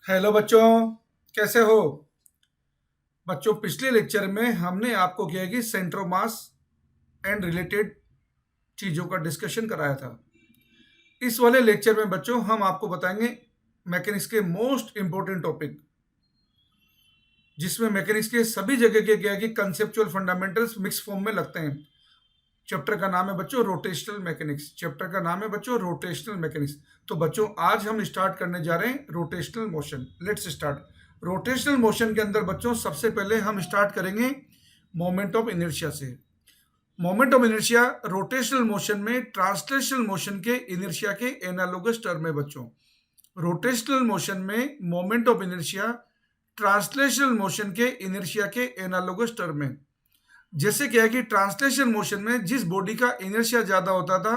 Hello बच्चों, कैसे हो? बच्चों, पिछले लेक्चर में हमने आपको क्या है कि centre of mass and related चीज़ों का डिस्कशन कराया था। इस वाले लेक्चर में बच्चों हम आपको बताएंगे मैकेनिक्स के मोस्ट इंपॉर्टेंट टॉपिक, जिसमें मैकेनिक्स के सभी जगह के क्या है कि कंसेप्चुअल फंडामेंटल्स मिक्स फॉर्म में लगते हैं। चैप्टर का नाम है बच्चों रोटेशनल मैकेनिक्स। चैप्टर का नाम है बच्चों रोटेशनल मैकेनिक्स। तो बच्चों आज हम स्टार्ट करने जा रहे हैं rotational motion. Let's start. Rotational motion के अंदर बच्चों सबसे पहले हम स्टार्ट करेंगे मोमेंट ऑफ इनर्शिया से। Moment of inertia rotational motion में ट्रांसलेशनल मोशन के इनर्शिया के एनालोगस टर्म है बच्चों। रोटेशनल मोशन में moment of inertia translational motion के इनर्शिया के एनालोगस टर्म है। जैसे क्या है कि ट्रांसलेशन मोशन में जिस बॉडी का इनर्शिया ज्यादा होता था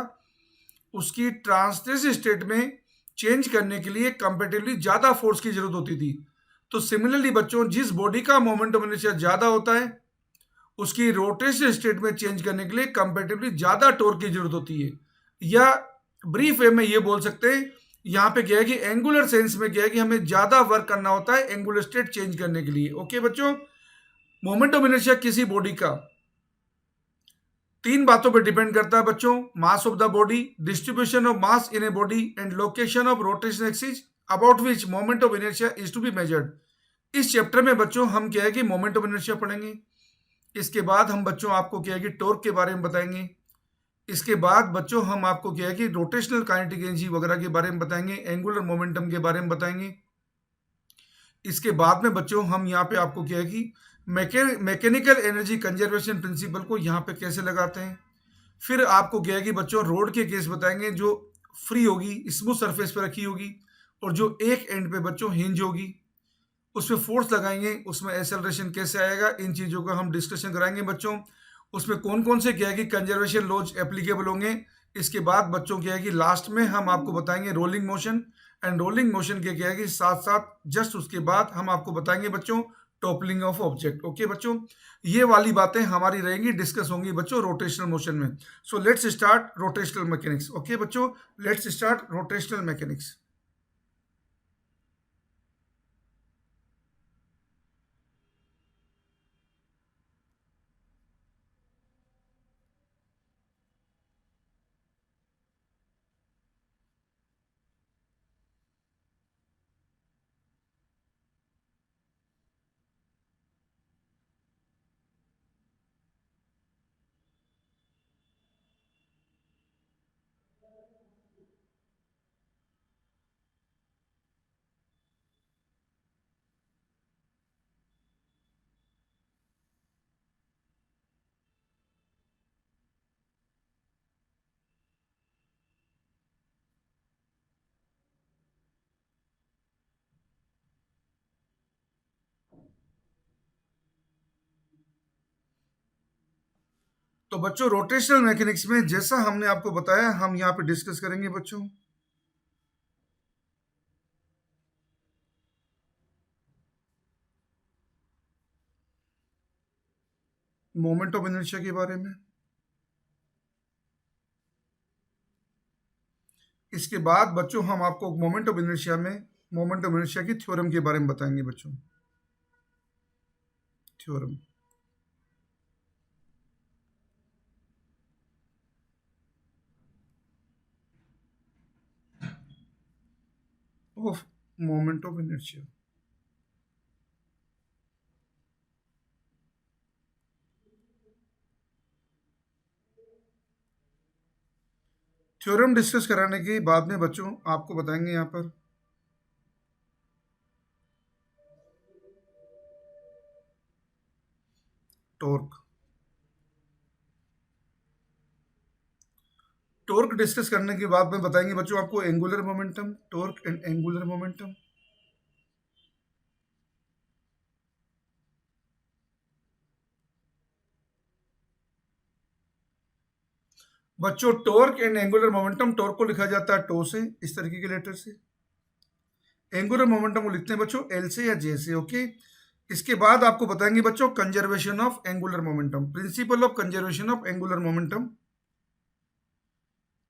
उसकी ट्रांसलेशन स्टेट में चेंज करने के लिए कंपेरेटिवली ज्यादा फोर्स की जरूरत होती थी। तो सिमिलरली बच्चों, जिस बॉडी का मोमेंट ऑफ इनर्शिया ज्यादा होता है उसकी रोटेशन स्टेट में चेंज करने के लिए कंपेरेटिवली ज्यादा टॉर्क की जरूरत होती है। या ब्रीफ वे में ये बोल सकते हैं, यहाँ पे क्या है कि एंगुलर सेंस में क्या है कि हमें ज्यादा वर्क करना होता है एंगुलर स्टेट चेंज करने के लिए। ओके बच्चों, मोमेंट ऑफ इनर्शिया किसी बॉडी का तीन बातों पर डिपेंड करता है बच्चों: mass of the body, distribution of mass in a body and location of rotation axis about which moment of inertia is to be measured. इस चैप्टर में बच्चों हम क्या है कि मोमेंट ऑफ इनर्शिया पढ़ेंगे। इसके बाद हम बच्चों आपको क्या है कि टॉर्क के बारे में बताएंगे। इसके बाद बच्चों हम आपको क्या है कि रोटेशनल काइनेटिक एनर्जी वगैरह के बारे में बताएंगे, एंगुलर मोमेंटम के बारे में बताएंगे। इसके बाद में बच्चों हम यहाँ पे आपको क्या है कि मैकेनिकल एनर्जी कंजर्वेशन प्रिंसिपल को यहाँ पे कैसे लगाते हैं। फिर आपको क्या है कि बच्चों रोड के केस बताएंगे जो फ्री होगी, स्मूथ सरफेस पे रखी होगी और जो एक एंड पे बच्चों हिंज होगी, उसमें फोर्स लगाएंगे, उसमें एक्सेलरेशन कैसे आएगा, इन चीज़ों का हम डिस्कशन कराएंगे बच्चों। उसमें कौन कौन से क्या है कि कंजर्वेशन लॉज एप्लीकेबल होंगे। इसके बाद बच्चों क्या है कि लास्ट में हम आपको बताएंगे rolling motion. And rolling motion के क्या है कि साथ साथ जस्ट उसके बाद हम आपको बताएंगे बच्चों टॉपलिंग ऑफ ऑब्जेक्ट। ओके बच्चों, ये वाली बातें हमारी रहेंगी, डिस्कस होंगी बच्चों रोटेशनल मोशन में। So let's start rotational mechanics. Okay बच्चों, लेट्स स्टार्ट रोटेशनल मैकेनिक्स। तो बच्चों रोटेशनल मैकेनिक्स में जैसा हमने आपको बताया हम यहाँ पे डिस्कस करेंगे बच्चों। मोमेंट ऑफ इनर्शिया के बारे में। इसके बाद बच्चों हम आपको मोमेंट ऑफ इनर्शिया में मोमेंट ऑफ इनर्शिया की थ्योरम के बारे में बताएंगे बच्चों। Theorem of moment of inertia. Theorem discuss कराने के बाद में बच्चों आपको बताएंगे यहाँ पर टॉर्क। टॉर्क डिस्कस करने के बाद में बताएंगे बच्चों आपको angular momentum, torque and angular momentum. बच्चों torque and angular momentum, torque को लिखा जाता है टो से, इस तरीके के लेटर से। एंगुलर मोमेंटम को लिखते हैं बच्चों एल से या जे से। ओके, इसके बाद आपको बताएंगे बच्चों conservation of angular momentum, principle of conservation of angular momentum.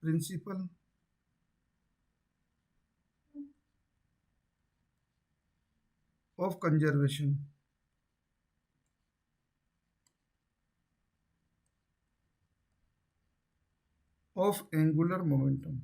Principle of conservation of angular momentum.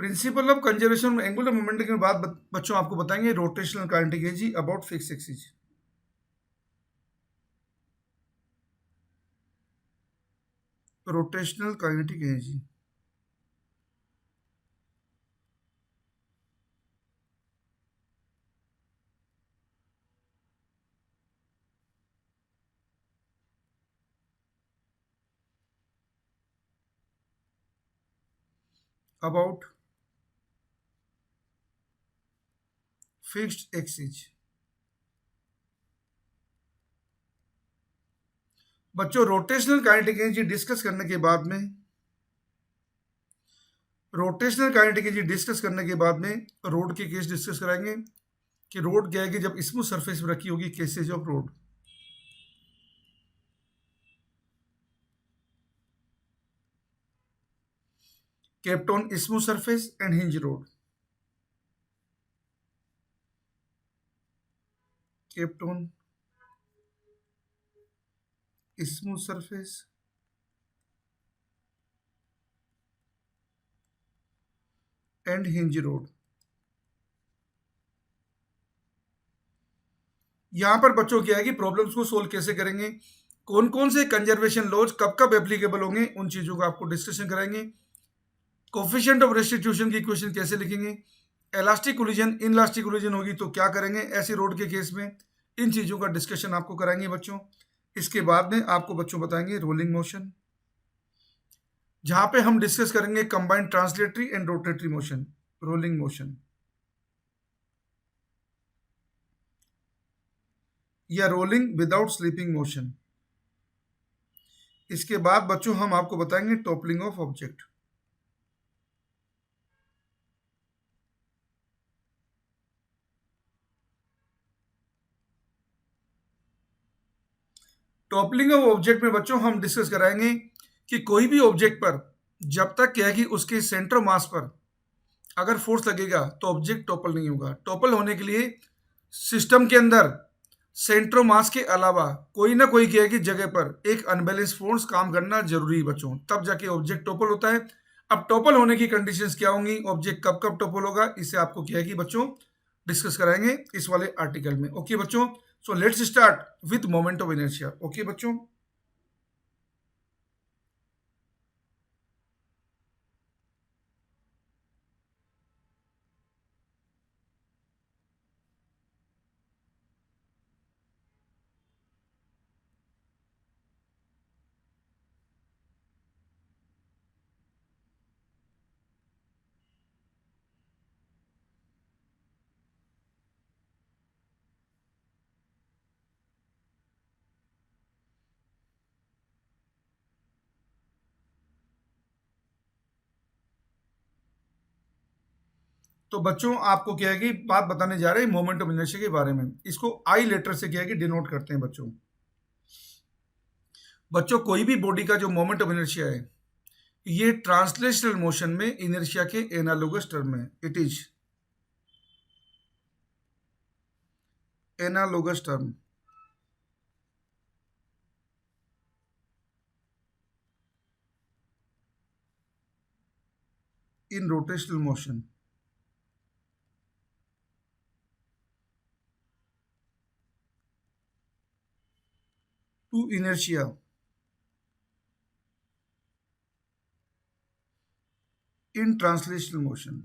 Principle of conservation angular momentum के बाद बच्चों आपको बताएंगे rotational kinetic energy about fix axis. Rotational kinetic energy about fixed axis. बच्चों rotational kinetic energy discuss करने के बाद में रोड के केस डिस्कस कराएंगे कि रोड क्या है कि जब स्मूथ सरफेस पर रखी होगी, cases of road. kept on smooth surface and hinge road, kept on smooth surface and hinge road। यहां पर बच्चों क्या है कि प्रॉब्लम्स को सोल्व कैसे करेंगे, कौन कौन से कंजर्वेशन लॉज कब कब एप्लीकेबल होंगे, उन चीजों का आपको डिस्कशन कराएंगे। कोफिशिएंट ऑफ रेस्टिट्यूशन की इक्वेशन कैसे लिखेंगे, इलास्टिक कोलिजन इनलास्टिक कोलिजन होगी तो क्या करेंगे ऐसी रोड के केस में, इन चीजों का डिस्कशन आपको कराएंगे बच्चों। इसके बाद में आपको बच्चों बताएंगे रोलिंग मोशन, जहां पे हम डिस्कस करेंगे combined translatory and rotatory motion, rolling motion या रोलिंग विदाउट स्लीपिंग मोशन। इसके बाद बच्चों हम आपको बताएंगे toppling of object. Toppling of object में बच्चों हम डिस्कस कराएंगे कि कोई भी ऑब्जेक्ट पर जब तक क्या है कि उसके सेंटर ऑफ मास पर अगर फोर्स लगेगा तो ऑब्जेक्ट टॉपल नहीं होगा। टॉपल होने के लिए सिस्टम के अंदर सेंटर ऑफ मास के अलावा कोई ना कोई क्या है कि जगह पर एक अनबैलेंस फोर्स काम करना जरूरी है बच्चों, तब जाके ऑब्जेक्ट टॉपल होता है। अब टॉपल होने की कंडीशंस क्या होंगी, ऑब्जेक्ट कब कब टॉपल होगा, इसे आपको क्या है कि बच्चों डिस्कस कराएंगे इस वाले आर्टिकल में। ओके बच्चों, so let's start with moment of inertia. Okay बच्चों, तो बच्चों आपको क्या है कि बात बताने जा रहे हैं मोमेंट ऑफ इनर्शिया के बारे में। इसको आई लेटर से क्या है कि डिनोट करते हैं बच्चों। बच्चों कोई भी बॉडी का जो मोमेंट ऑफ इनर्शिया है ये ट्रांसलेशनल मोशन में इनर्शिया के एनालोगस टर्म है। It is analogous term in rotational motion. To inertia in translational motion.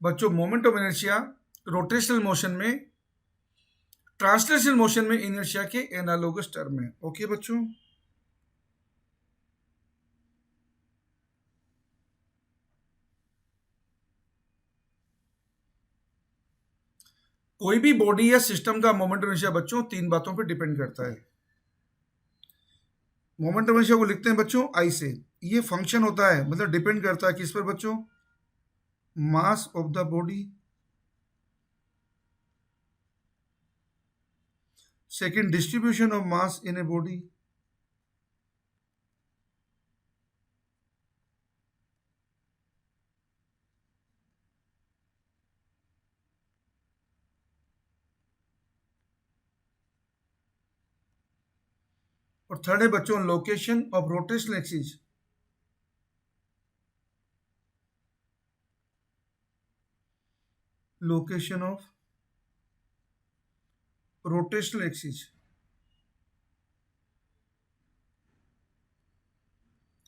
बच्चों moment of inertia rotational motion में, ट्रांसलेशनल मोशन में इनर्शिया के एनालोगस टर्म है। ओके बच्चों, कोई भी बॉडी या सिस्टम का मोमेंट ऑफ इनर्शिया बच्चों तीन बातों पर डिपेंड करता है। मोमेंट ऑफ इनर्शिया को लिखते हैं बच्चों आई से। ये फंक्शन होता है, मतलब डिपेंड करता है किस पर बच्चों? Mass of the body, second distribution of mass in a body, और थर्ड है बच्चों location of rotational axis. Location of rotational axis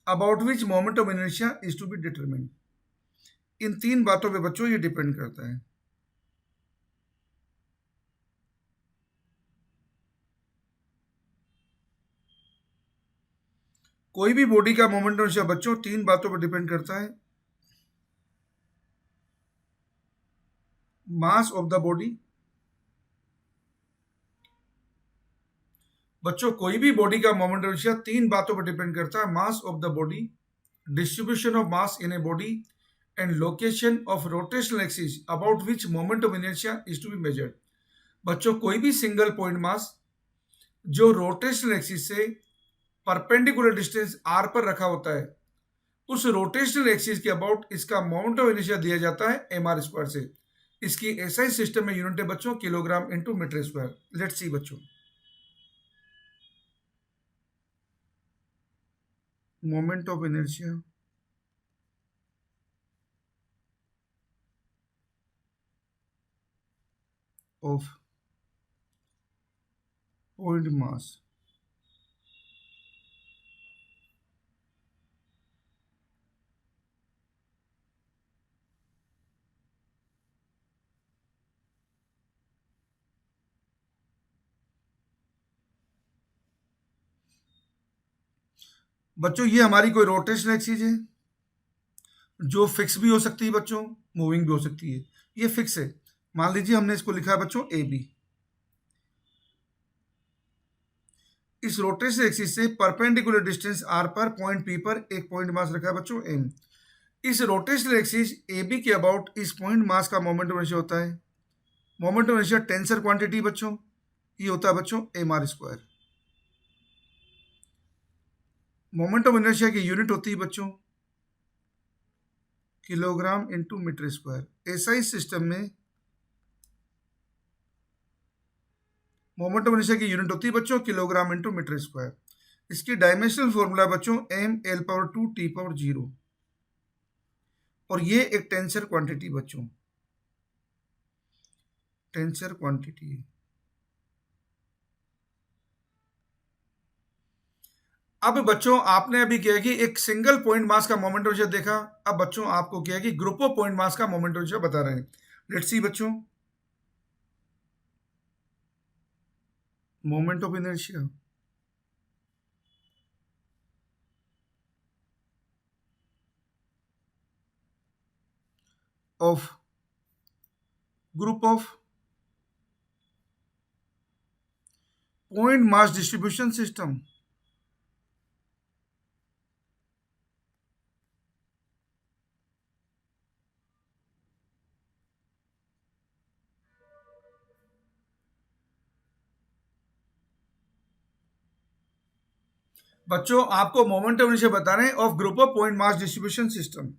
about which moment of inertia is to be determined. इन तीन बातों पे बच्चों ये डिपेंड करता है। कोई भी बॉडी का मोमेंट ऑफ इनर्शिया बच्चों तीन बातों पर डिपेंड करता है। मास ऑफ द बॉडी, बच्चों कोई भी बॉडी का मोमेंट ऑफ इनर्शिया तीन बातों पर डिपेंड करता है। Mass of the body, distribution of mass in a body and location of rotational axis about which moment of inertia is to be measured. बच्चों कोई भी सिंगल पॉइंट मास जो rotational axis से परपेंडिकुलर डिस्टेंस r पर रखा होता है, उस रोटेशनल एक्सिस के अबाउट इसका मोमेंट ऑफ इनर्शिया दिया जाता है mr² से। इसकी एसआई सिस्टम में यूनिट है बच्चों kilogram into metre square. Let's see बच्चों, moment of inertia of point mass बच्चों ये हमारी कोई रोटेशनल एक्सिस है जो फिक्स भी हो सकती है बच्चों, मूविंग भी हो सकती है। ये फिक्स है, मान लीजिए हमने इसको लिखा है बच्चों ए बी। इस रोटेशनल एक्सिस से परपेंडिकुलर डिस्टेंस r पर पॉइंट P पर एक पॉइंट मास रखा है बच्चों m। इस रोटेशनल एक्सिस AB के अबाउट इस पॉइंट मास का मोमेंट ऑफ इनर्शिया होता है। Moment of inertia tensor quantity बच्चों, ये होता है बच्चों mr²। मोमेंट ऑफ इनर्शिया की यूनिट होती है बच्चों kilogram into metre square. SI system में मोमेंट ऑफ इनर्शिया की यूनिट होती है बच्चों किलोग्राम इंटू मीटर स्क्वायर। इसकी डायमेंशनल फॉर्मूला बच्चों m(l)2 t⁻0, और ये एक टेंसर क्वांटिटी बच्चों, टेंसर क्वांटिटी है। अब बच्चों आपने अभी किया कि एक सिंगल पॉइंट मास का मोमेंट ऑफ इनर्शिया देखा। अब बच्चों आपको किया कि ग्रुप ऑफ पॉइंट मास का मोमेंट ऑफ इनर्शिया बता रहे हैं। लेट्स सी बच्चों, moment of inertia of group of point mass distribution system. बच्चों आपको मोमेंट ऑफ इनर्शिया बता रहे हैं of group of point mass distribution system.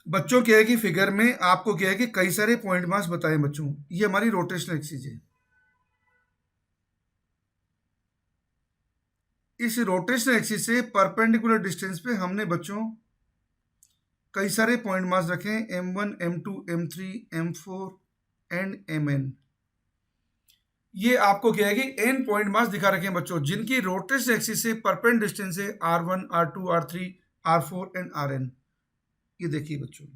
बच्चों क्या है कि फिगर में आपको क्या है कि कई सारे पॉइंट मास बताएं बच्चों। ये हमारी रोटेशनल एक्सिस है। इस रोटेशनल एक्सिस से परपेंडिकुलर डिस्टेंस पे हमने बच्चों कई सारे पॉइंट मास रखे हैं m1 m2 m3 m4 and mn। ये आपको क्या है कि n पॉइंट मास दिखा रखे हैं बच्चों, जिनकी रोटेशन एक्सिस से परपेंड डिस्टेंस है r1, r2, r3, r4 and rn। ये देखिए बच्चों,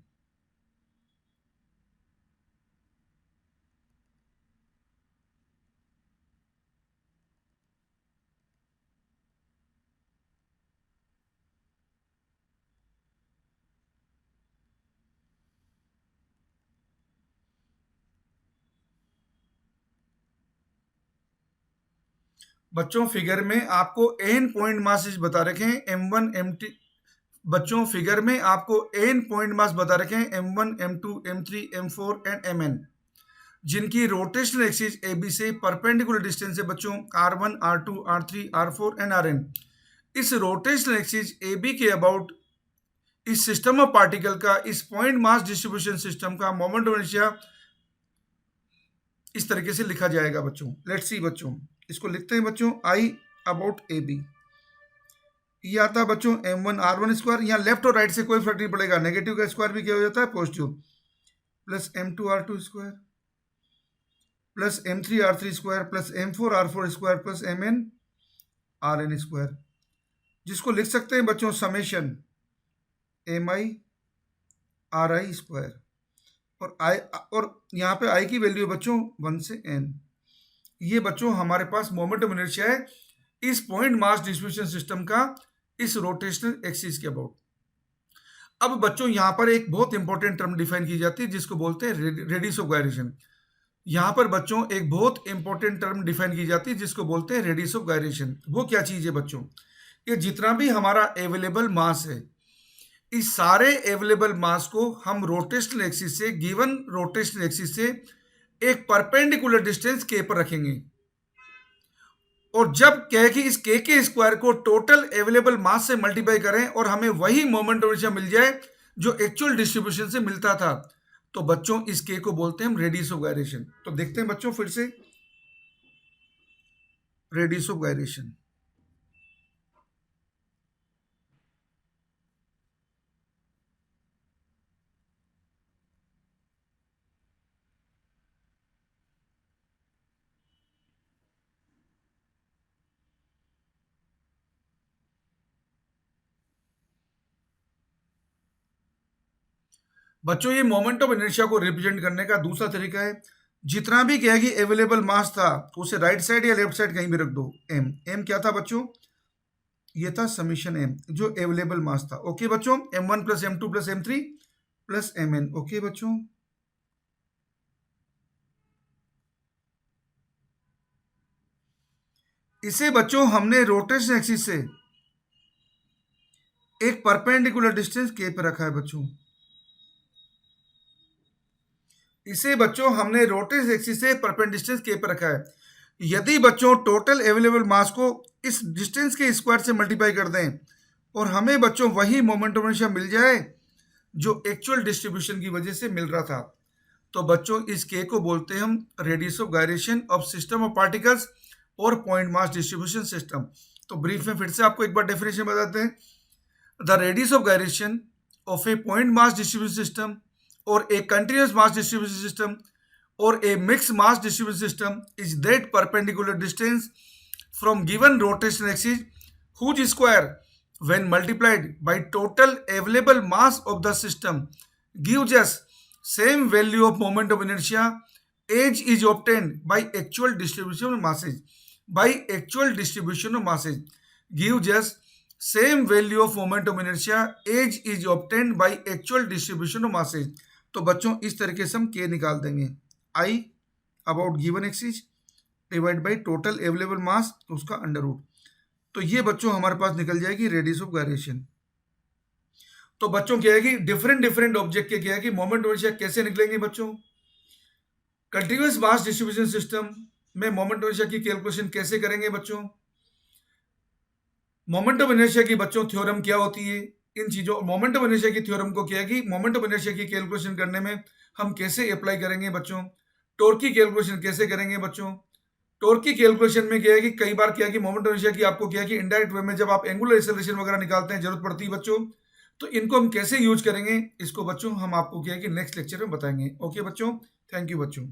बच्चों फिगर में आपको n पॉइंट मासेस बता रखे हैं m1 m2। बच्चों फिगर में आपको n पॉइंट मास बता रखे हैं m1 m2 m3 m4 and mn, जिनकी रोटेशनल एक्सिस AB से परपेंडिकुलर डिस्टेंस है बच्चों r1, r2, r3, r4 and rn। इस रोटेशनल एक्सिस AB के अबाउट इस सिस्टम ऑफ पार्टिकल का, इस पॉइंट मास डिस्ट्रीब्यूशन सिस्टम का मोमेंट ऑफ इनर्शिया इस तरीके से लिखा जाएगा बच्चों। लेट्स सी बच्चों, इसको लिखते हैं बच्चों I अबाउट AB। ये आता है बच्चों m1 r1 स्क्वायर, यहाँ लेफ्ट और राइट से कोई फर्क नहीं पड़ेगा, नेगेटिव का स्क्वायर भी क्या हो जाता है positive, plus m2 r2 square plus m3 r3 square plus m4 r4 square plus mn rn square, जिसको लिख सकते हैं बच्चों समेशन mi ri स्क्वायर। और यहाँ पे i की वैल्यू है बच्चों 1 से n। ये बच्चों हमारे पास मोमेंट ऑफ इनर्शिया है इस पॉइंट मास डिस्ट्रीब्यूशन सिस्टम का, इस रोटेशनल एक्सिस के अबाउट। अब बच्चों यहाँ पर एक बहुत इंपॉर्टेंट टर्म डिफाइन की जाती है जिसको बोलते हैं रेडियस ऑफ गायरेशन। यहाँ पर बच्चों एक बहुत इंपॉर्टेंट टर्म डिफाइन की जाती है जिसको बोलते हैं रेडियस ऑफ गायरेशन। वो क्या चीज है बच्चों, ये जितना भी हमारा अवेलेबल मास है, इस सारे अवेलेबल मास को हम रोटेशनल एक्सिस से, गिवन रोटेशनल एक्सिस से एक परपेंडिकुलर डिस्टेंस k पर रखेंगे, और जब कहे कि इस k के स्क्वायर को टोटल अवेलेबल मास से मल्टीप्लाई करें और हमें वही मोमेंट ऑफ इनर्शिया मिल जाए जो एक्चुअल डिस्ट्रीब्यूशन से मिलता था, तो बच्चों इस k को बोलते हैं हम रेडियस ऑफ गायरेशन। तो देखते हैं बच्चों फिर से रेडियस ऑफ गायरेशन। बच्चों ये मोमेंट ऑफ इनर्शिया को रिप्रेजेंट करने का दूसरा तरीका है, जितना भी क्या है कि अवेलेबल मास था उसे राइट साइड या लेफ्ट साइड कहीं भी रख दो। m क्या था बच्चों, ये था समीशन m, जो अवेलेबल मास था। ओके बच्चों, m1 plus m2 plus m3 plus mn। Okay बच्चों, इसे बच्चों हमने रोटेशन एक्सिस से एक परपेंडिकुलर डिस्टेंस k पे रखा है बच्चों। इसे बच्चों हमने रोटेशन एक्सिस से परपेंडिकुलर डिस्टेंस k पे रखा है। यदि बच्चों टोटल अवेलेबल मास को इस डिस्टेंस के स्क्वायर से मल्टीप्लाई कर दें और हमें बच्चों वही मोमेंट ऑफ इनर्शिया मिल जाए जो एक्चुअल डिस्ट्रीब्यूशन की वजह से मिल रहा था, तो बच्चों इस k को बोलते हैं हम radius of gyration of system of particles और पॉइंट मास डिस्ट्रीब्यूशन सिस्टम। तो ब्रीफ में फिर से आपको एक बार डेफिनेशन बताते हैं। The radius of gyration of A point mass distribution system or a continuous mass distribution system or a mixed mass distribution system is that perpendicular distance from given rotation axis whose square when multiplied by total available mass of the system gives us same value of moment of inertia as is obtained by actual distribution of masses gives us same value of moment of inertia as is obtained by actual distribution of masses। तो बच्चों इस तरीके से हम k निकाल देंगे, I about given axis divide by total available mass, तो उसका अंडर रूट। तो ये बच्चों हमारे पास निकल जाएगी रेडियस ऑफ गायरेशन। तो बच्चों क्या है कि डिफरेंट ऑब्जेक्ट के क्या है कि मोमेंट ऑफ इनर्शिया कैसे निकलेंगे बच्चों। कंटिन्यूअस मास डिस्ट्रीब्यूशन सिस्टम में मोमेंट ऑफ इनर्शिया की कैलकुलेशन कैसे करेंगे बच्चों। मोमेंट ऑफ इनर्शिया की बच्चों थ्योरम क्या होती है, इन चीजों मोमेंट ऑफ इनर्शिया की थ्योरम को क्या है कि मोमेंट ऑफ इनर्शिया की कैलकुलेशन करने में हम कैसे अप्लाई करेंगे बच्चों। टॉर्क की कैलकुलेशन कैसे करेंगे बच्चों। टॉर्क की कैलकुलेशन में क्या है कि कई बार क्या है कि मोमेंट ऑफ इनर्शिया की आपको क्या है कि इनडायरेक्ट वे में जब आप एंगुलर एक्सेलरेशन वगैरह निकालते हैं जरूरत पड़ती है बच्चों, तो इनको हम कैसे यूज करेंगे इसको बच्चों हम आपको क्या है कि नेक्स्ट लेक्चर में बताएंगे। ओके बच्चों, थैंक यू बच्चों।